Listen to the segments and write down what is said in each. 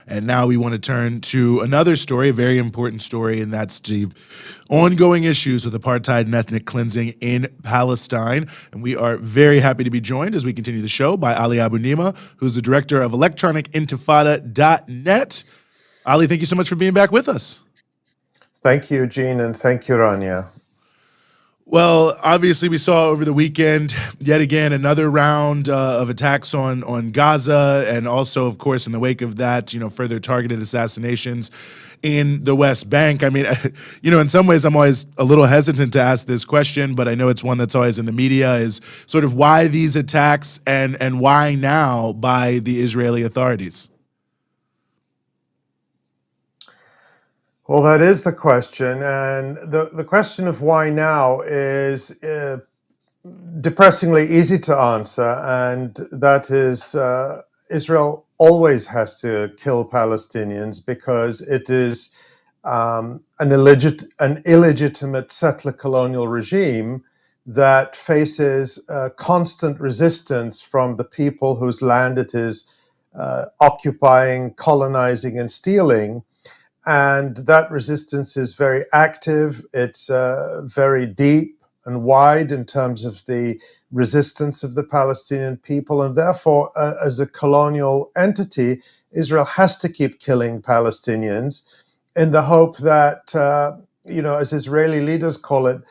And now we want to turn to another story, a very important story, and that's the ongoing issues with apartheid and ethnic cleansing in Palestine. And we are very happy to be joined as we continue the show by Ali Abunimah, who's the director of electronicintifada.net. Ali, thank you so much for being back with us. Thank you, Gene, and thank you, Rania. Well, obviously, we saw over the weekend, yet again, another round of attacks on Gaza, and also, of course, in the wake of that, further targeted assassinations in the West Bank. I mean, in some ways, I'm always a little hesitant to ask this question, but I know it's one that's always in the media, is sort of why these attacks and why now by the Israeli authorities? Well, that is the question, and the question of why now is depressingly easy to answer, and that is Israel always has to kill Palestinians because it is an illegitimate settler colonial regime that faces constant resistance from the people whose land it is occupying, colonizing, and stealing. And that resistance is very active. It's very deep and wide in terms of the resistance of the Palestinian people. And therefore, as a colonial entity, Israel has to keep killing Palestinians in the hope that, as Israeli leaders call it,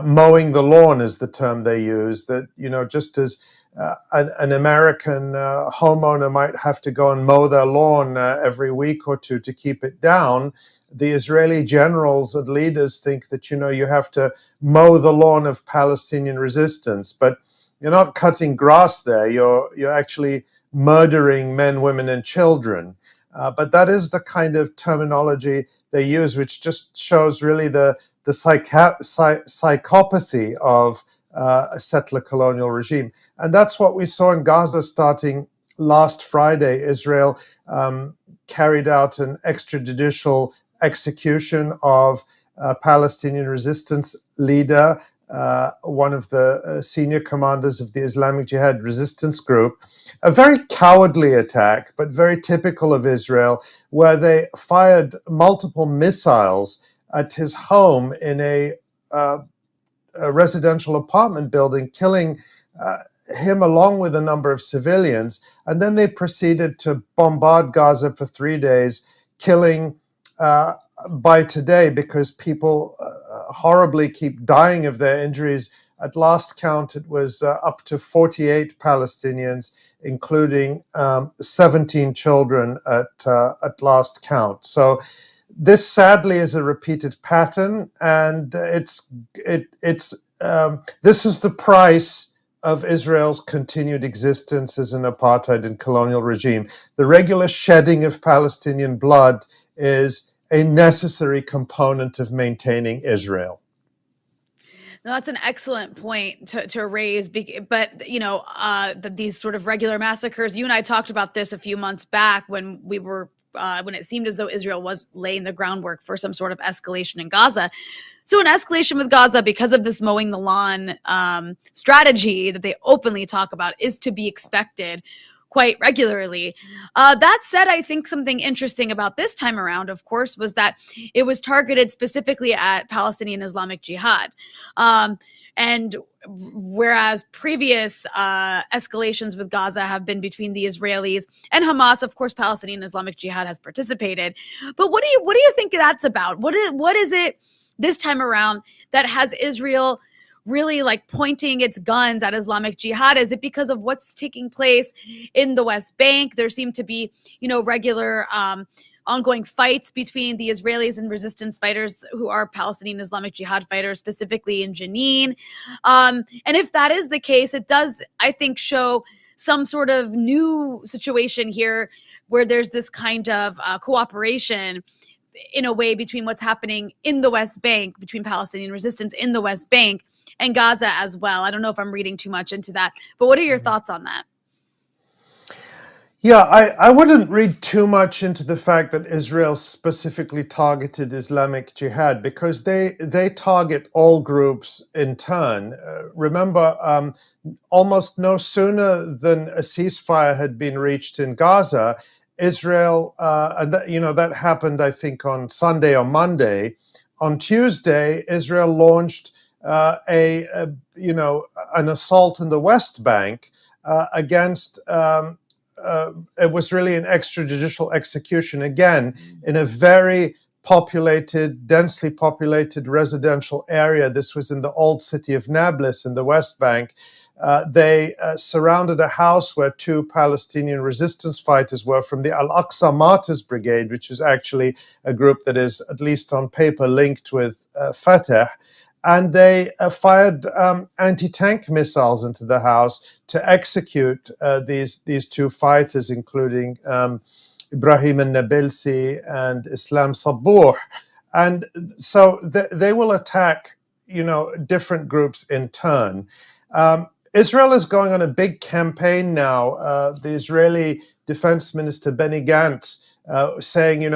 mowing the lawn is the term they use, that, just as an American homeowner might have to go and mow their lawn every week or two to keep it down, the Israeli generals and leaders think that, you have to mow the lawn of Palestinian resistance. But you're not cutting grass there. You're actually murdering men, women, and children. But that is the kind of terminology they use, which just shows really the psychopathy of a settler colonial regime. And that's what we saw in Gaza starting last Friday. Israel carried out an extrajudicial execution of a Palestinian resistance leader, one of the senior commanders of the Islamic Jihad resistance group. A very cowardly attack, but very typical of Israel, where they fired multiple missiles at his home in a residential apartment building, killing him along with a number of civilians. And then they proceeded to bombard Gaza for 3 days, killing by today, because people horribly keep dying of their injuries. At last count, it was up to 48 Palestinians, including 17 children at last count. So this sadly is a repeated pattern, and this is the price of Israel's continued existence as an apartheid and colonial regime. The regular shedding of Palestinian blood is a necessary component of maintaining Israel. No, that's an excellent point to raise. But, these sort of regular massacres, you and I talked about this a few months back when when it seemed as though Israel was laying the groundwork for some sort of escalation in Gaza. So an escalation with Gaza, because of this mowing the lawn strategy that they openly talk about, is to be expected quite regularly. That said, I think something interesting about this time around, of course, was that it was targeted specifically at Palestinian Islamic Jihad. And whereas previous escalations with Gaza have been between the Israelis and Hamas, of course, Palestinian Islamic Jihad has participated. But what do you think that's about? What is it this time around that has Israel really pointing its guns at Islamic Jihad? Is it because of what's taking place in the West Bank? There seem to be, regular ongoing fights between the Israelis and resistance fighters who are Palestinian Islamic Jihad fighters, specifically in Jenin. And if that is the case, it does, I think, show some sort of new situation here where there's this kind of cooperation in a way between what's happening in the West Bank, between Palestinian resistance in the West Bank and Gaza as well. I don't know if I'm reading too much into that, but what are your thoughts on that? Yeah, I wouldn't read too much into the fact that Israel specifically targeted Islamic Jihad, because they target all groups in turn. Remember, almost no sooner than a ceasefire had been reached in Gaza, Israel, and that happened, I think, on Sunday or Monday. On Tuesday, Israel launched an assault in the West Bank against. It was really an extrajudicial execution, again, in a very densely populated residential area. This was in the old city of Nablus in the West Bank. They surrounded a house where two Palestinian resistance fighters were from the al-Aqsa Martyrs Brigade, which is actually a group that is, at least on paper, linked with Fatah. And they fired anti-tank missiles into the house to execute these two fighters, including Ibrahim al-Nabilsi and Islam Sabooh. And so they will attack, different groups in turn. Israel is going on a big campaign now. The Israeli Defense Minister Benny Gantz saying,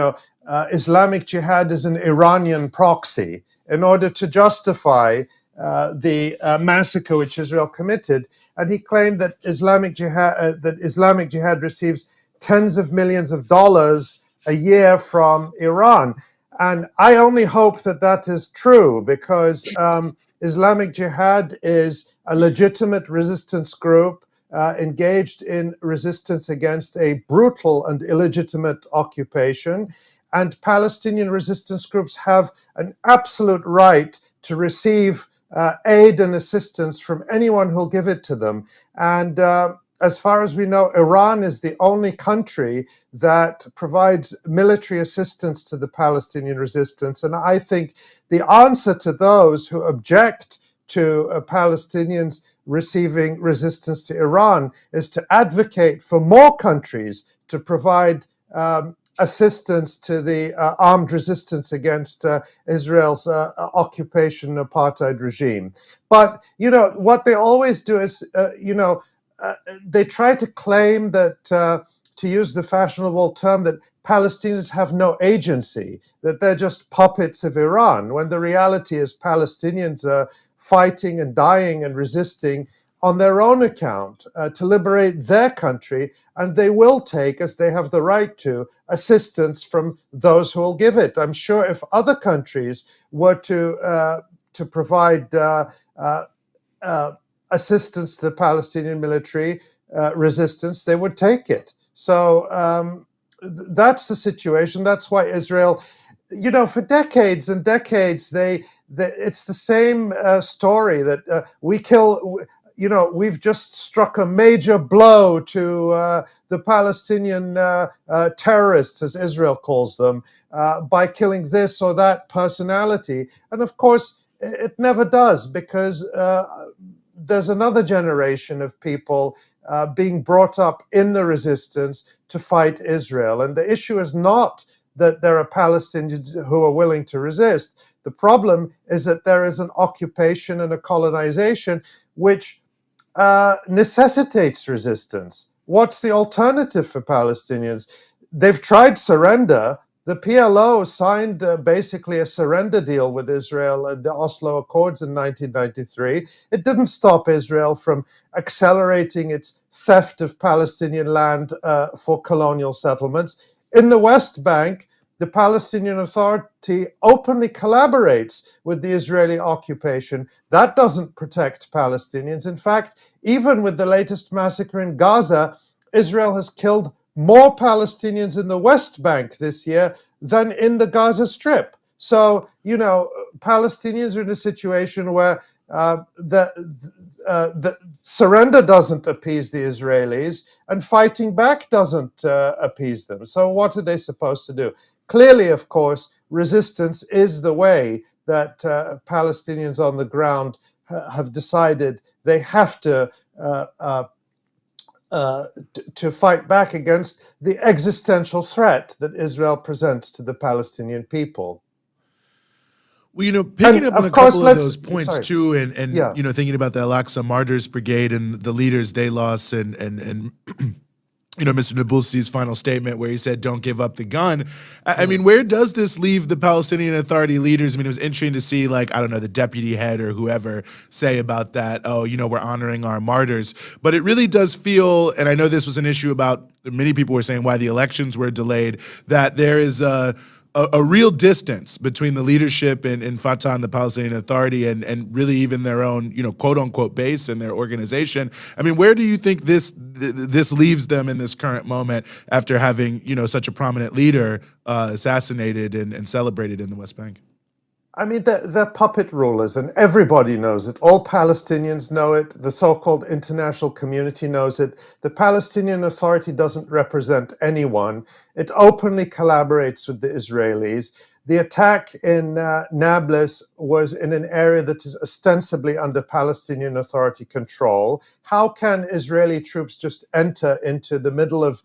Islamic Jihad is an Iranian proxy in order to justify the massacre which Israel committed. And he claimed that Islamic Jihad receives tens of millions of dollars a year from Iran. And I only hope that is true, because Islamic Jihad is a legitimate resistance group engaged in resistance against a brutal and illegitimate occupation. And Palestinian resistance groups have an absolute right to receive aid and assistance from anyone who'll give it to them. And as far as we know, Iran is the only country that provides military assistance to the Palestinian resistance. And I think the answer to those who object to Palestinians receiving resistance to Iran is to advocate for more countries to provide assistance to the armed resistance against Israel's occupation and apartheid regime. But, what they always do is, they try to claim that, to use the fashionable term, that Palestinians have no agency, that they're just puppets of Iran, when the reality is Palestinians are fighting and dying and resisting on their own account to liberate their country, and they will take, as they have the right to, assistance from those who will give it. I'm sure if other countries were to provide assistance to the Palestinian military resistance, they would take it. So that's the situation. That's why Israel, for decades and decades, it's the same story that we've just struck a major blow to the Palestinian terrorists, as Israel calls them, by killing this or that personality. And of course, it never does, because there's another generation of people being brought up in the resistance to fight Israel. And the issue is not that there are Palestinians who are willing to resist. The problem is that there is an occupation and a colonization which necessitates resistance. What's the alternative for Palestinians? They've tried surrender. The PLO signed basically a surrender deal with Israel at the Oslo Accords in 1993. It didn't stop Israel from accelerating its theft of Palestinian land for colonial settlements. In the West Bank, the Palestinian Authority openly collaborates with the Israeli occupation. That doesn't protect Palestinians. In fact, even with the latest massacre in Gaza, Israel has killed more Palestinians in the West Bank this year than in the Gaza Strip. So, Palestinians are in a situation where the surrender doesn't appease the Israelis, and fighting back doesn't appease them. So what are they supposed to do? Clearly, of course, resistance is the way that Palestinians on the ground have decided they have to fight back against the existential threat that Israel presents to the Palestinian people. Well, picking up on a couple of those points too, and thinking about the al-Aqsa Martyrs Brigade and the leaders they lost, and Mr. Nabulsi's final statement where he said, "Don't give up the gun." I mean, where does this leave the Palestinian Authority leaders? I mean, it was interesting to see, like, I don't know, the deputy head or whoever say about that, oh, we're honoring our martyrs. But it really does feel, and I know this was an issue about, many people were saying why the elections were delayed, that there is a real distance between the leadership in Fatah and the Palestinian Authority and really even their own, quote unquote base and their organization. I mean, where do you think this leaves them in this current moment after having, such a prominent leader assassinated and celebrated in the West Bank? I mean, they're puppet rulers, and everybody knows it. All Palestinians know it. The so-called international community knows it. The Palestinian Authority doesn't represent anyone. It openly collaborates with the Israelis. The attack in Nablus was in an area that is ostensibly under Palestinian Authority control. How can Israeli troops just enter into the middle of,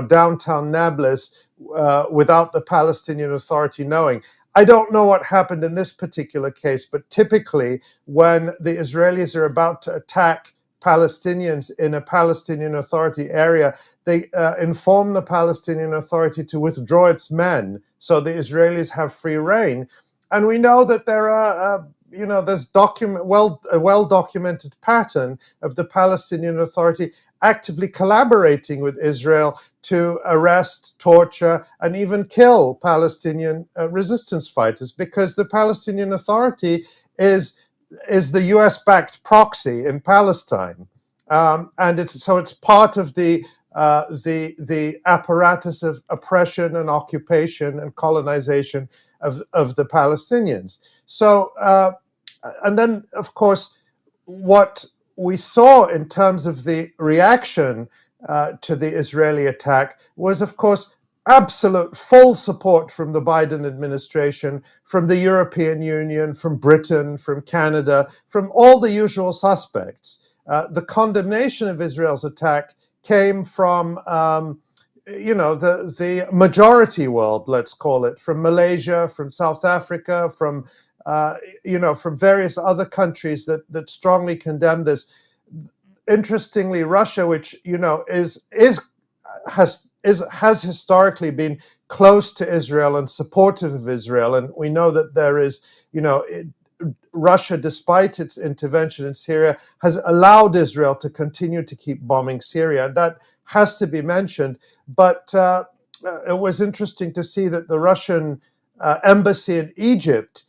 downtown Nablus without the Palestinian Authority knowing? I don't know what happened in this particular case, but typically when the Israelis are about to attack Palestinians in a Palestinian Authority area, they inform the Palestinian Authority to withdraw its men so the Israelis have free reign. And we know that there are, there's a well-documented pattern of the Palestinian Authority actively collaborating with Israel to arrest, torture, and even kill Palestinian resistance fighters, because the Palestinian Authority is the US-backed proxy in Palestine, and it's part of the apparatus of oppression and occupation and colonization of the Palestinians. So, and then of course, what we saw in terms of the reaction to the Israeli attack was, of course, absolute full support from the Biden administration, from the European Union, from Britain, from Canada, from all the usual suspects. The condemnation of Israel's attack came from, the majority world, let's call it, from Malaysia, from South Africa, from various other countries that strongly condemn this. Interestingly, Russia, which has historically been close to Israel and supportive of Israel, and we know that there is, Russia, despite its intervention in Syria, has allowed Israel to continue to keep bombing Syria, and that has to be mentioned. But it was interesting to see that the Russian embassy in Egypt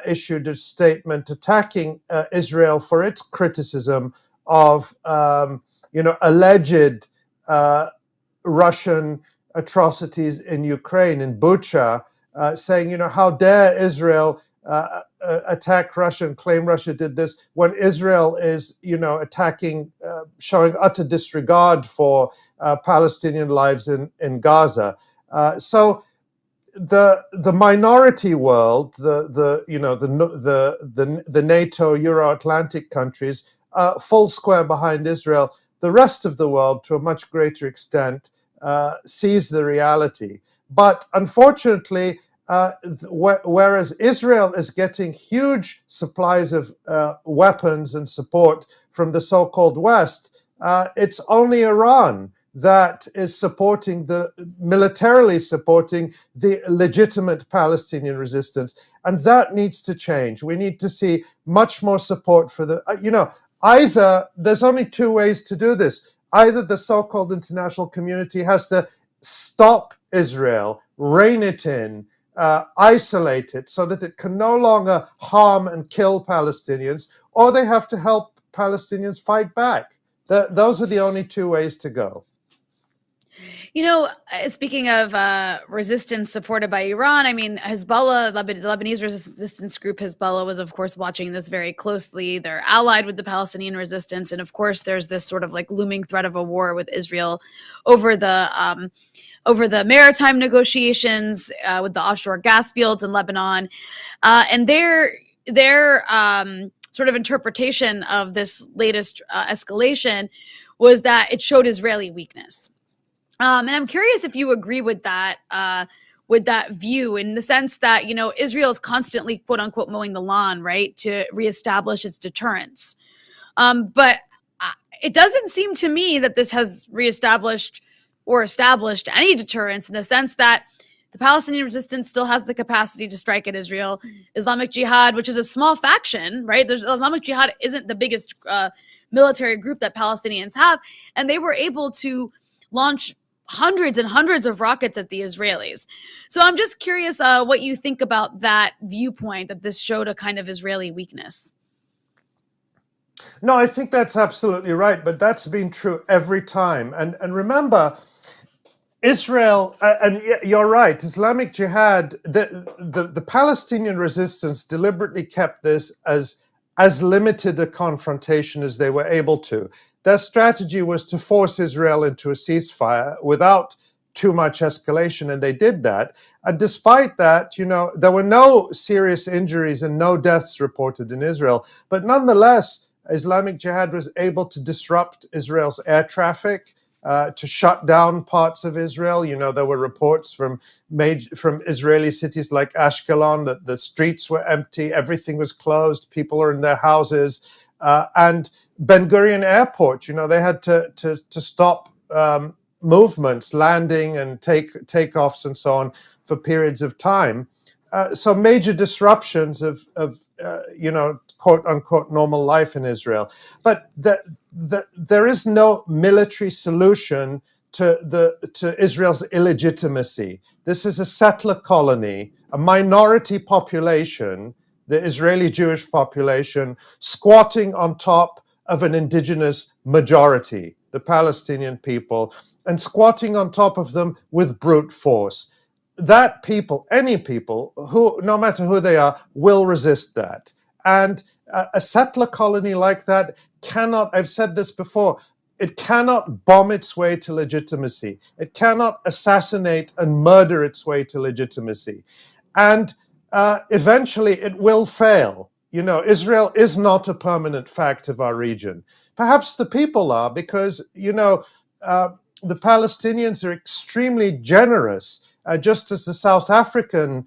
issued a statement attacking Israel for its criticism of, alleged Russian atrocities in Ukraine, in Bucha, saying, how dare Israel attack Russia and claim Russia did this when Israel is, attacking, showing utter disregard for Palestinian lives in Gaza. So the minority world, the NATO Euro-Atlantic countries, full square behind Israel. The rest of the world, to a much greater extent, sees the reality. But unfortunately, whereas Israel is getting huge supplies of weapons and support from the so-called West, it's only Iran that is militarily supporting the legitimate Palestinian resistance. And that needs to change. We need to see much more support for either there's only two ways to do this. Either the so-called international community has to stop Israel, rein it in, isolate it so that it can no longer harm and kill Palestinians, or they have to help Palestinians fight back. Those are the only two ways to go. Speaking of resistance supported by Iran, I mean, Hezbollah, the Lebanese resistance group Hezbollah, was, of course, watching this very closely. They're allied with the Palestinian resistance. And, of course, there's this sort of like looming threat of a war with Israel over the maritime negotiations with the offshore gas fields in Lebanon. And their sort of interpretation of this latest escalation was that it showed Israeli weakness. And I'm curious if you agree with that view, in the sense that, Israel is constantly, quote unquote, mowing the lawn, right, to reestablish its deterrence. But it doesn't seem to me that this has reestablished or established any deterrence, in the sense that the Palestinian resistance still has the capacity to strike at Israel. Islamic Jihad, which is a small faction, right? Islamic Jihad isn't the biggest military group that Palestinians have, and they were able to launch hundreds and hundreds of rockets at the Israelis. So I'm just curious what you think about that viewpoint, that this showed a kind of Israeli weakness. No, I think that's absolutely right, but that's been true every time. And remember, Israel, and you're right, Islamic Jihad, the Palestinian resistance deliberately kept this as limited a confrontation as they were able to. Their strategy was to force Israel into a ceasefire without too much escalation, and they did that. And despite that, there were no serious injuries and no deaths reported in Israel. But nonetheless, Islamic Jihad was able to disrupt Israel's air traffic, to shut down parts of Israel. There were reports from Israeli cities like Ashkelon that the streets were empty, everything was closed, people are in their houses. And Ben Gurion Airport, they had to stop movements, landing and takeoffs and so on for periods of time. So major disruptions of quote unquote normal life in Israel. But there is no military solution to Israel's illegitimacy. This is a settler colony, a minority population, the Israeli Jewish population, squatting on top of an indigenous majority, the Palestinian people, and squatting on top of them with brute force. That people, any people, who, no matter who they are, will resist that. And a settler colony like that cannot, I've said this before, it cannot bomb its way to legitimacy. It cannot assassinate and murder its way to legitimacy. And eventually it will fail. Israel is not a permanent fact of our region. Perhaps the people are, because, the Palestinians are extremely generous, just as the South African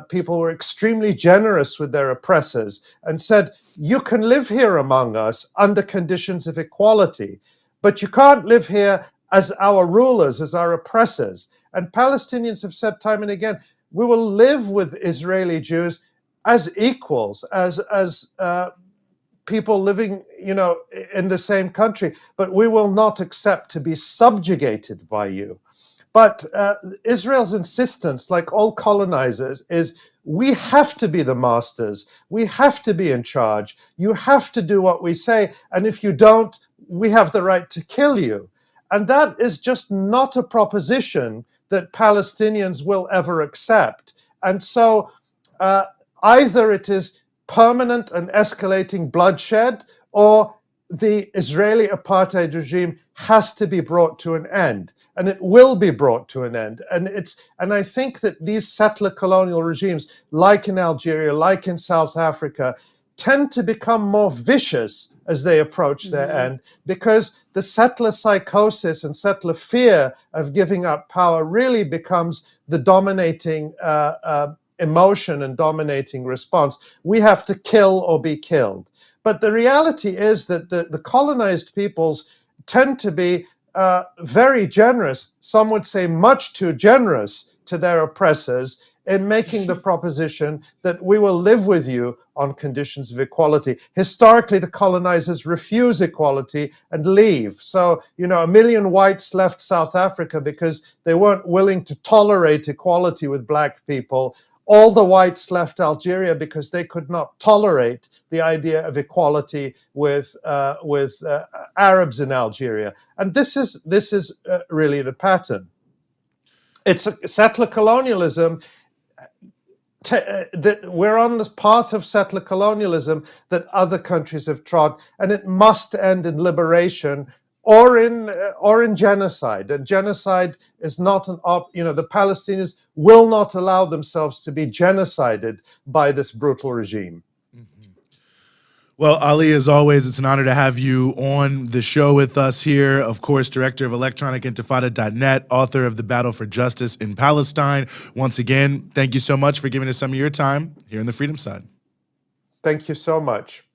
people were extremely generous with their oppressors and said, you can live here among us under conditions of equality, but you can't live here as our rulers, as our oppressors. And Palestinians have said time and again, we will live with Israeli Jews as equals, as people living, in the same country, but we will not accept to be subjugated by you. But Israel's insistence, like all colonizers, is we have to be the masters. We have to be in charge. You have to do what we say. And if you don't, we have the right to kill you. And that is just not a proposition that Palestinians will ever accept. And so either it is permanent and escalating bloodshed, or the Israeli apartheid regime has to be brought to an end, and it will be brought to an end. And I think that these settler colonial regimes, like in Algeria, like in South Africa, tend to become more vicious as they approach their end, because the settler psychosis and settler fear of giving up power really becomes the dominating emotion and dominating response. We have to kill or be killed. But the reality is that the colonized peoples tend to be very generous, some would say much too generous to their oppressors, in making the proposition that we will live with you on conditions of equality. Historically, the colonizers refuse equality and leave. So, 1 million whites left South Africa because they weren't willing to tolerate equality with black people. All the whites left Algeria because they could not tolerate the idea of equality with Arabs in Algeria. And this is really the pattern. It's settler colonialism. We're on this path of settler colonialism that other countries have trod, and it must end in liberation or in genocide. And genocide is not the Palestinians will not allow themselves to be genocided by this brutal regime. Well, Ali, as always, it's an honor to have you on the show with us here. Of course, director of electronicintifada.net, author of The Battle for Justice in Palestine. Once again, thank you so much for giving us some of your time here on the Freedom Side. Thank you so much.